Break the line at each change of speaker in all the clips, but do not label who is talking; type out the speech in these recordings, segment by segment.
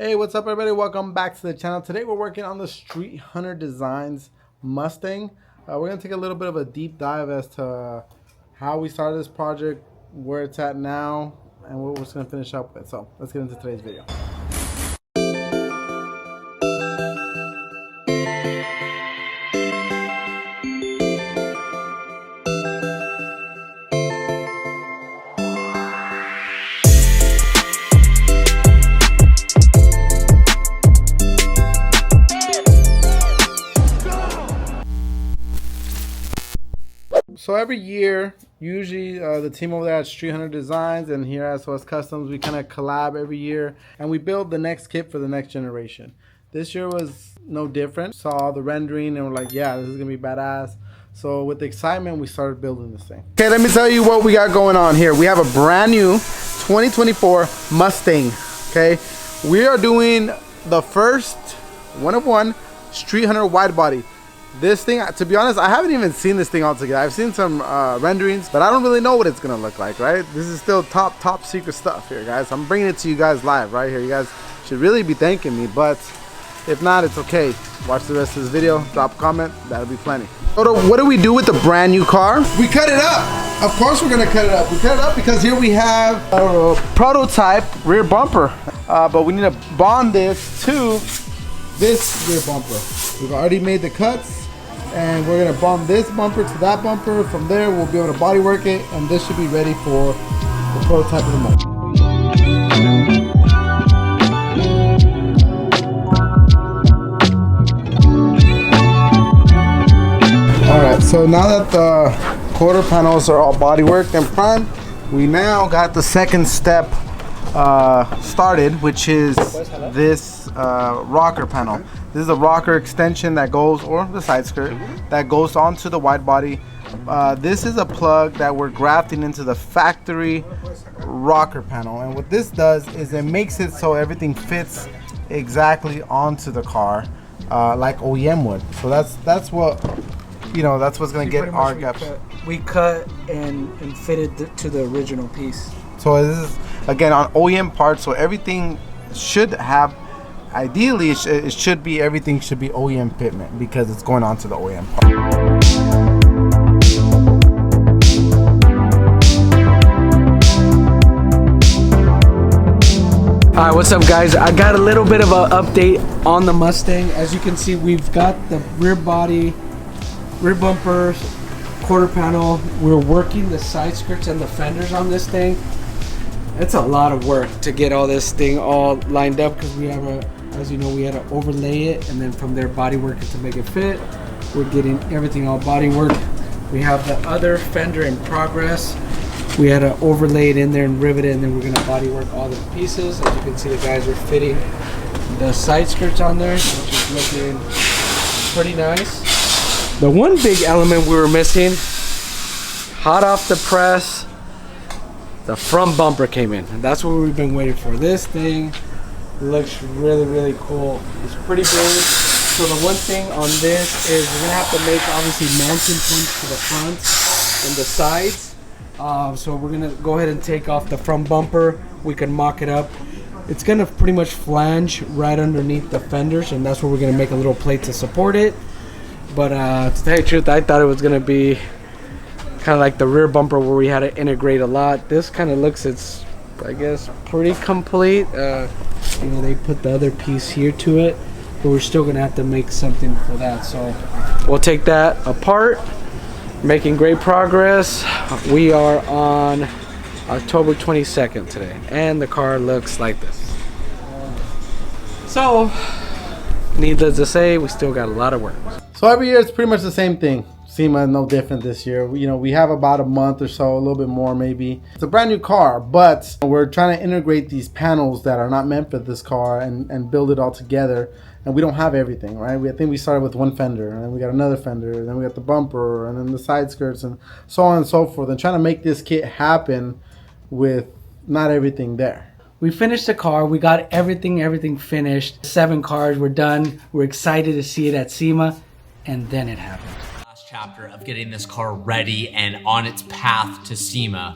Hey, what's up everybody? Welcome back to the channel. Today we're working on the Street Hunter Designs Mustang. We're going to take a little bit of a deep dive as to how we started this project, where it's at now, and what we're just going to finish up with. So let's get into today's video. So every year, usually the team over there at Street Hunter Designs and here at SOS Customs, we kind of collab every year and we build the next kit for the next generation. This year was no different. Saw the rendering and we're like, yeah, this is gonna be badass. So with the excitement, we started building this thing. Okay, let me tell you what we got going on here. We have a brand new 2024 Mustang. Okay, we are doing the first one of one Street Hunter wide body. This thing, to be honest, I haven't even seen this thing all together. I've seen some renderings, but I don't really know what it's gonna look like, right? This is still top secret stuff here, guys. I'm bringing it to you guys live right here. You guys should really be thanking me, but if not, it's okay. Watch the rest of this video, drop a comment, that'll be plenty. So what do we do with the brand new car? We cut it up. Of course we're gonna cut it up. We cut it up because here we have a prototype rear bumper, but we need to bond this to this rear bumper. We've already made the cuts. And we're gonna bond this bumper to that bumper. From there, we'll be able to body work it, and this should be ready for the prototype of the month. All right, so now that the quarter panels are all body worked and primed, we now got the second step started, which is this rocker panel. This is a rocker extension that goes, or the side skirt, that goes onto the wide body. This is a plug that we're grafting into the factory rocker panel. And what this does is it makes it so everything fits exactly onto the car, like OEM would. So that's what, you know, that's what's gonna get our gaps.
We cut and fitted to the original piece.
So this is, again, on OEM parts, so everything should have, ideally it should be, everything should be OEM fitment because it's going on to the OEM part.
Alright, what's up guys? I got a little bit of an update on the Mustang. As you can see, we've got the rear body, rear bumper, quarter panel. We're working the side skirts and the fenders on this thing. It's a lot of work to get all this thing all lined up because we have as you know, we had to overlay it and then from there body work it to make it fit. We're getting everything all body work. We have the other fender in progress. We had to overlay it in there and rivet it, and then we're gonna body work all the pieces. As you can see, the guys are fitting the side skirts on there, which is looking pretty nice. The one big element we were missing, hot off the press, the front bumper came in, and that's what we've been waiting for. This thing looks really cool. It's pretty big. So the one thing on this is we're gonna have to make obviously mounting points to the front and the sides. So we're gonna go ahead and take off the front bumper. We can mock it up. It's gonna pretty much flange right underneath the fenders, and that's where we're gonna make a little plate to support it. But to tell you the truth, I thought it was gonna be kind of like the rear bumper where we had to integrate a lot. This kind of looks, it's, I guess, pretty complete. You know, they put the other piece here to it, but we're still gonna have to make something for that. So we'll take that apart. Making great progress. We are on October 22nd today, and the car looks like this. So, needless to say, we still got a lot of work.
So every year it's pretty much the same thing. SEMA is no different this year. You know, we have about a month or so, a little bit more maybe. It's a brand new car, but we're trying to integrate these panels that are not meant for this car and build it all together. And we don't have everything, right? I think we started with one fender, and then we got another fender, and then we got the bumper, and then the side skirts, and so on and so forth. And trying to make this kit happen with not everything there.
We finished the car. We got everything finished. 7 cars were done. We're excited to see it at SEMA, and then it happened.
Chapter of getting this car ready and on its path to SEMA,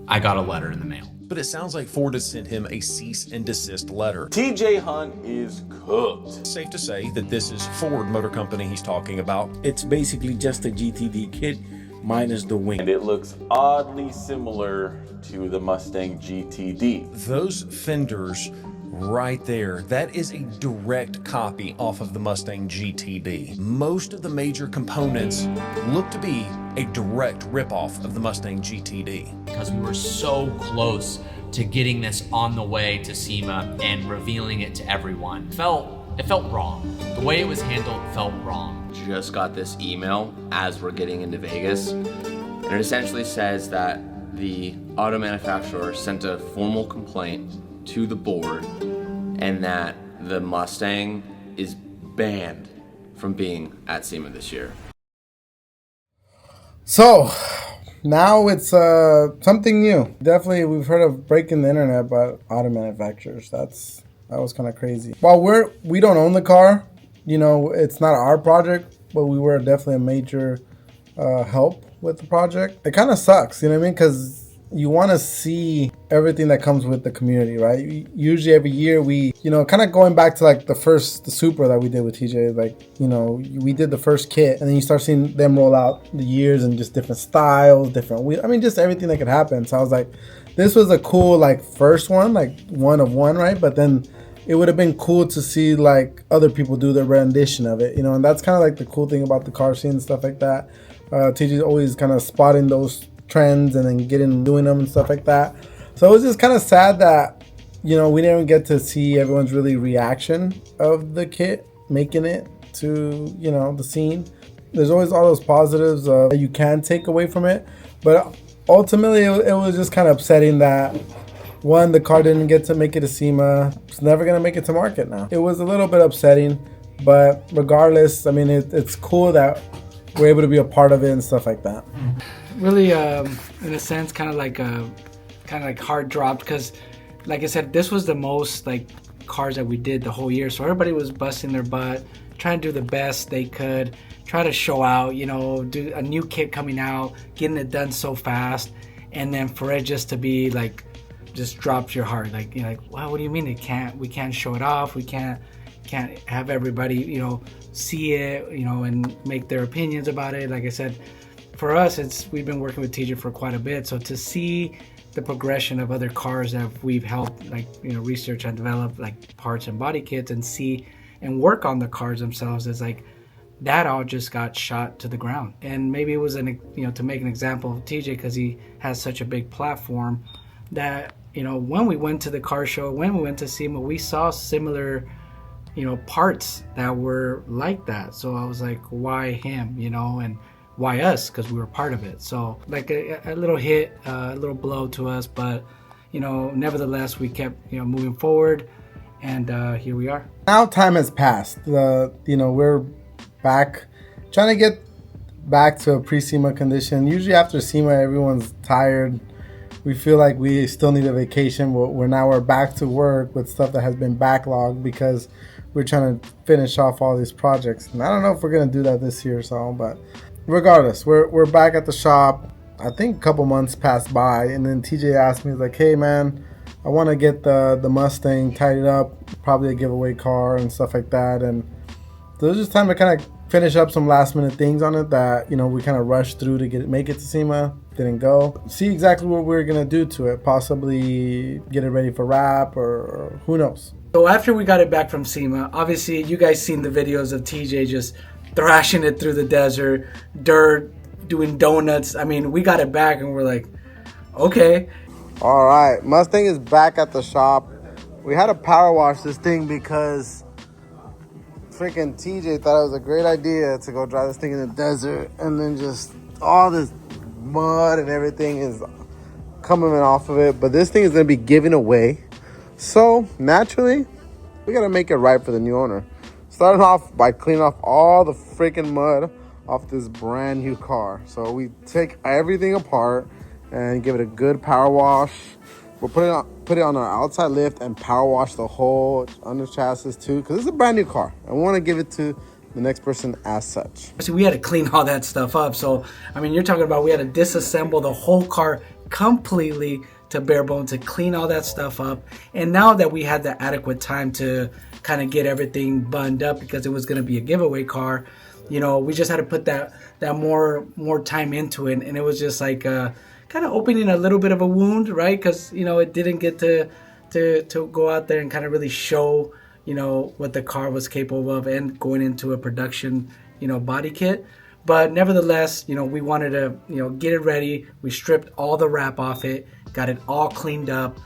I got a letter in the mail.
but it sounds like Ford has sent him a cease and desist letter.
TJ Hunt is cooked.
Safe to say that this is Ford Motor Company he's talking about.
It's basically just a GTD kit minus the wing.
And it looks oddly similar to the Mustang GTD.
Those fenders right there, that is a direct copy off of the Mustang GTD. Most of the major components look to be a direct ripoff of the Mustang GTD.
Because we were so close to getting this on the way to SEMA and revealing it to everyone. It felt wrong. The way it was handled felt wrong.
Just got this email as we're getting into Vegas, and it essentially says that the auto manufacturer sent a formal complaint to the board and that the Mustang is banned from being at SEMA this year.
So now it's something new. Definitely, we've heard of breaking the internet about auto manufacturers. That was kind of crazy. While we don't own the car, you know, it's not our project, but we were definitely a major help with the project. It kind of sucks, you know what I mean? Because you want to see everything that comes with the community, right? Usually every year we, you know, kind of going back to like the Supra that we did with TJ, like, you know, we did the first kit and then you start seeing them roll out the years and just different styles, different wheels. I mean, just everything that could happen. So I was like, this was a cool, like, first one, like one of one, right? But then it would have been cool to see like other people do their rendition of it, you know, and that's kind of like the cool thing about the car scene and stuff like that. TJ's always kind of spotting those trends and then doing them and stuff like that. So it was just kind of sad that, you know, we didn't get to see everyone's really reaction of the kit making it to, you know, the scene. There's always all those positives that you can take away from it, but ultimately it was just kind of upsetting that one, the car didn't get to make it to SEMA. It's never gonna make it to market now. It was a little bit upsetting, but regardless, I mean, it's cool that we're able to be a part of it and stuff like that.
Really, in a sense, kind of like heart dropped, because like I said, this was the most like cars that we did the whole year, so everybody was busting their butt trying to do the best they could, try to show out, you know, do a new kit coming out, getting it done so fast, and then for it just to be like, just drops your heart. Like, you're like, wow, what do you mean we can't show it off, we can't have everybody, you know, see it, you know, and make their opinions about it. Like I said, for us, we've been working with TJ for quite a bit, so to see the progression of other cars that we've helped, like, you know, research and develop, like parts and body kits, and see and work on the cars themselves, is like that all just got shot to the ground. And maybe it was you know, to make an example of TJ, because he has such a big platform, that, you know, when we went to the car show, when we went to SEMA, we saw similar, you know, parts that were like that. So I was like, why him, you know, and why us? Because we were part of it. So like a little hit, a little blow to us, but, you know, nevertheless, we kept, you know, moving forward, and here we are.
Now time has passed. You know, we're back, trying to get back to a pre-SEMA condition. Usually after SEMA, everyone's tired. We feel like we still need a vacation. We're back to work with stuff that has been backlogged, because we're trying to finish off all these projects. And I don't know if we're gonna do that this year, so, but regardless, we're back at the shop. I think a couple months passed by, and then TJ asked me, he's like, hey man, I want to get the Mustang tidied up, probably a giveaway car and stuff like that. And so it was just time to kind of finish up some last minute things on it that, you know, we kind of rushed through to make it to SEMA. Didn't go. See exactly what we're gonna do to it. Possibly get it ready for wrap, or who knows.
So after we got it back from SEMA, obviously you guys seen the videos of TJ just thrashing it through the desert, dirt, doing donuts. I mean, we got it back and we're like, okay.
All right, Mustang is back at the shop. We had to power wash this thing because freaking TJ thought it was a great idea to go drive this thing in the desert, and then just all this mud and everything is coming off of it. But this thing is going to be given away, so naturally we got to make it right for the new owner. Starting off by cleaning off all the freaking mud off this brand new car. So we take everything apart and give it a good power wash. We'll put it on our outside lift and power wash the whole under chassis too, because it's a brand new car. I want to give it to the next person as such.
So we had to clean all that stuff up. So, I mean, you're talking about we had to disassemble the whole car completely to bare bone to clean all that stuff up. And now that we had the adequate time to kind of get everything buttoned up because it was going to be a giveaway car, you know, we just had to put that more time into it. And it was just like kind of opening a little bit of a wound, right? Because, you know, it didn't get to go out there and kind of really show, you know, what the car was capable of and going into a production, you know, body kit. But nevertheless, you know, we wanted to, you know, get it ready. We stripped all the wrap off it, got it all cleaned up,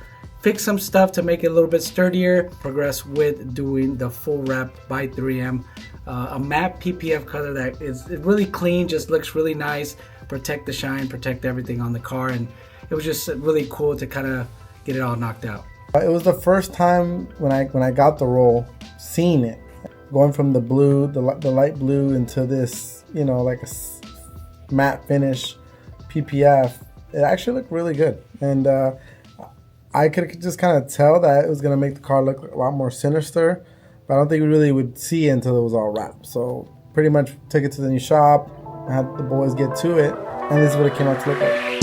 fixed some stuff to make it a little bit sturdier, progress with doing the full wrap by 3M, a matte PPF color that is really clean, just looks really nice, protect the shine, protect everything on the car. And it was just really cool to kind of get it all knocked out.
It was the first time when I got the roll, seeing it, going from the blue, the light blue into this, you know, like a matte finish PPF. It actually looked really good, and I could just kind of tell that it was gonna make the car look a lot more sinister, but I don't think we really would see it until it was all wrapped. So pretty much took it to the new shop, I had the boys get to it, and this is what it came out to look like.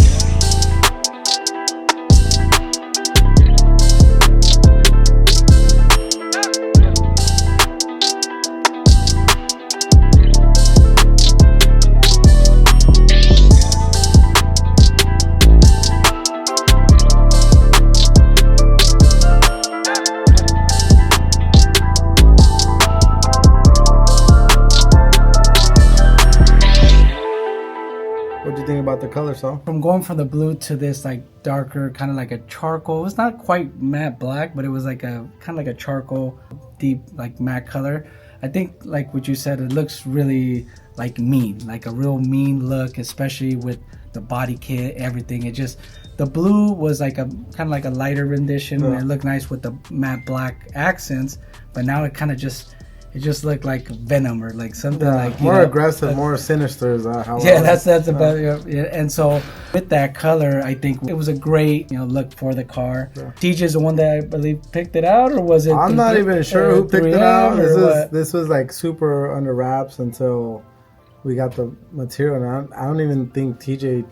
What do you think about the color, Saul?
From going from the blue to this like darker, kind of like a charcoal. It's not quite matte black, but it was like a kind of like a charcoal, deep like matte color. I think like what you said, it looks really like mean, like a real mean look, especially with the body kit, everything. It just, the blue was like a kind of like a lighter rendition. And it looked nice with the matte black accents, but now it kind of just, it just looked like Venom or like something like
more aggressive, more sinister. Is how?
Yeah, that's about it. Yeah. And so with that color, I think it was a great, you know, look for the car. Yeah. TJ's the one that I believe picked it out, or was it?
I'm not even sure who picked it out. This was like super under wraps until we got the material. And I don't even think TJ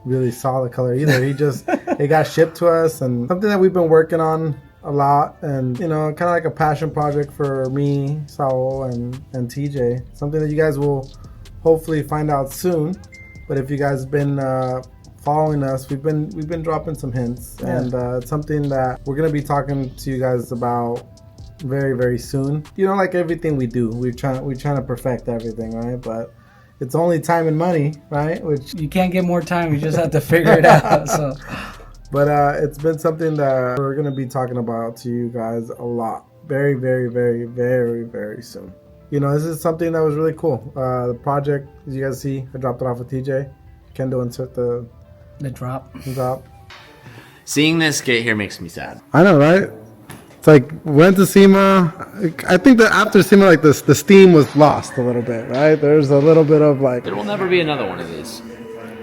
really saw the color either. He just it got shipped to us, and something that we've been working on a lot, and you know, kind of like a passion project for me, Saul, and TJ. Something that you guys will hopefully find out soon. But if you guys been following us, we've been dropping some hints, and it's something that we're gonna be talking to you guys about very, very soon. You know, like everything we do, we're trying to perfect everything, right? But it's only time and money, right? Which
you can't get more time. You just have to figure it out. So.
But it's been something that we're going to be talking about to you guys a lot. Very, very, very, very, very soon. You know, this is something that was really cool. The project, as you guys see, I dropped it off with TJ. Kendall insert the
drop.
Seeing this get here makes me sad.
I know, right? It's like, went to SEMA. I think that after SEMA, like the steam was lost a little bit, right? There's a little bit of like...
There will never be another one of these.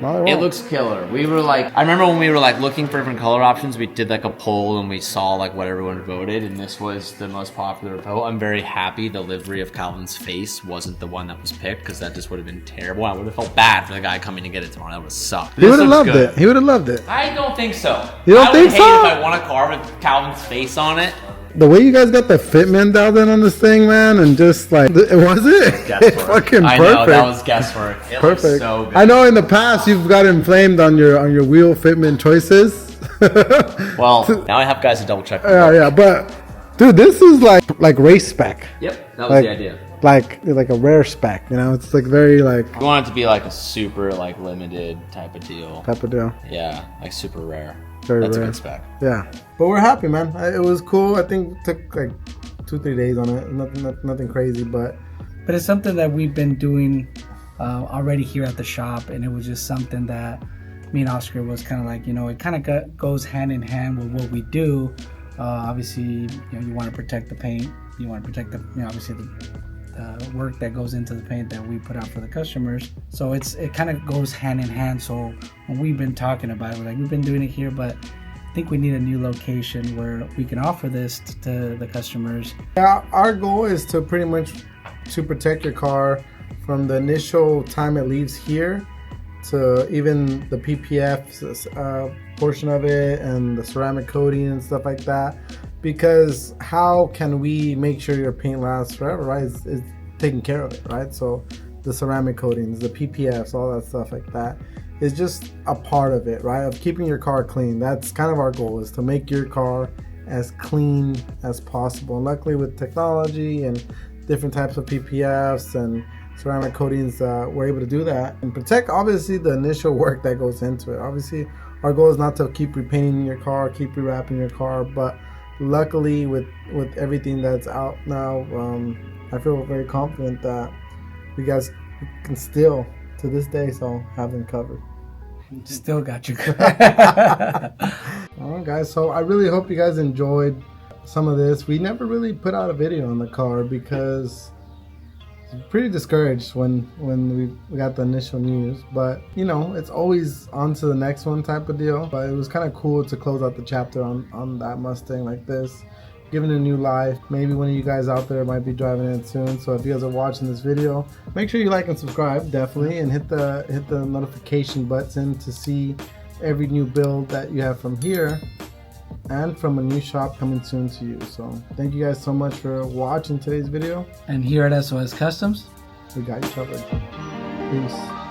No,
it looks killer. We were like, I remember when we were like looking for different color options, we did like a poll and we saw like what everyone voted, and this was the most popular vote. I'm very happy the livery of Calvin's face wasn't the one that was picked, because that just would have been terrible. I would have felt bad for the guy coming to get it tomorrow. That would have sucked.
He would have loved it. He would have loved it.
I don't think so.
You don't think so?
I would hate if I want a car with Calvin's face on it.
The way you guys got the fitment dialed in on this thing, man, and just like, was it? It's fucking perfect.
I know, that was guesswork. It
perfect.
Looks so good.
I know in the past you've got inflamed on your wheel fitment choices.
Well, now I have guys to double check.
Yeah, but dude, this is like race spec.
Yep, that was the idea.
Like a rare spec, you know? It's like very like...
We want it to be like a super like limited type of deal. Yeah, like super rare. That's rare. A good spec.
Yeah, but we're happy, man. It was cool. I think it took like 2-3 days on it. Nothing crazy, but
it's something that we've been doing already here at the shop, and it was just something that me and Oscar was kind of like, you know, it kind of goes hand in hand with what we do. Obviously, you know, you want to protect the paint. You want to protect the, you know, obviously the work that goes into the paint that we put out for the customers. So it kind of goes hand in hand. So when we've been talking about it, we're like, we've been doing it here, but I think we need a new location where we can offer this to the customers.
Yeah, our goal is to pretty much to protect your car from the initial time it leaves here to even the PPF portion of it and the ceramic coating and stuff like that. Because how can we make sure your paint lasts forever, right? Is taking care of it, right? So the ceramic coatings, the PPFs, all that stuff like that is just a part of it, right? Of keeping your car clean. That's kind of our goal, is to make your car as clean as possible. And luckily with technology and different types of PPFs and ceramic coatings, we're able to do that and protect obviously the initial work that goes into it. Obviously our goal is not to keep repainting your car, keep rewrapping your car, but luckily with everything that's out now, I feel very confident that you guys can still to this day have them covered.
Still got you.
Alright guys, so I really hope you guys enjoyed some of this. We never really put out a video on the car because I was pretty discouraged when we got the initial news, but you know, it's always on to the next one type of deal. But it was kind of cool to close out the chapter on that Mustang like this, giving it a new life. Maybe one of you guys out there might be driving it soon, so if you guys are watching this video, make sure you like and subscribe definitely, and hit the notification button to see every new build that you have from here and from a new shop coming soon to you. So thank you guys so much for watching today's video,
And here at SOS Customs,
we got you covered. Peace.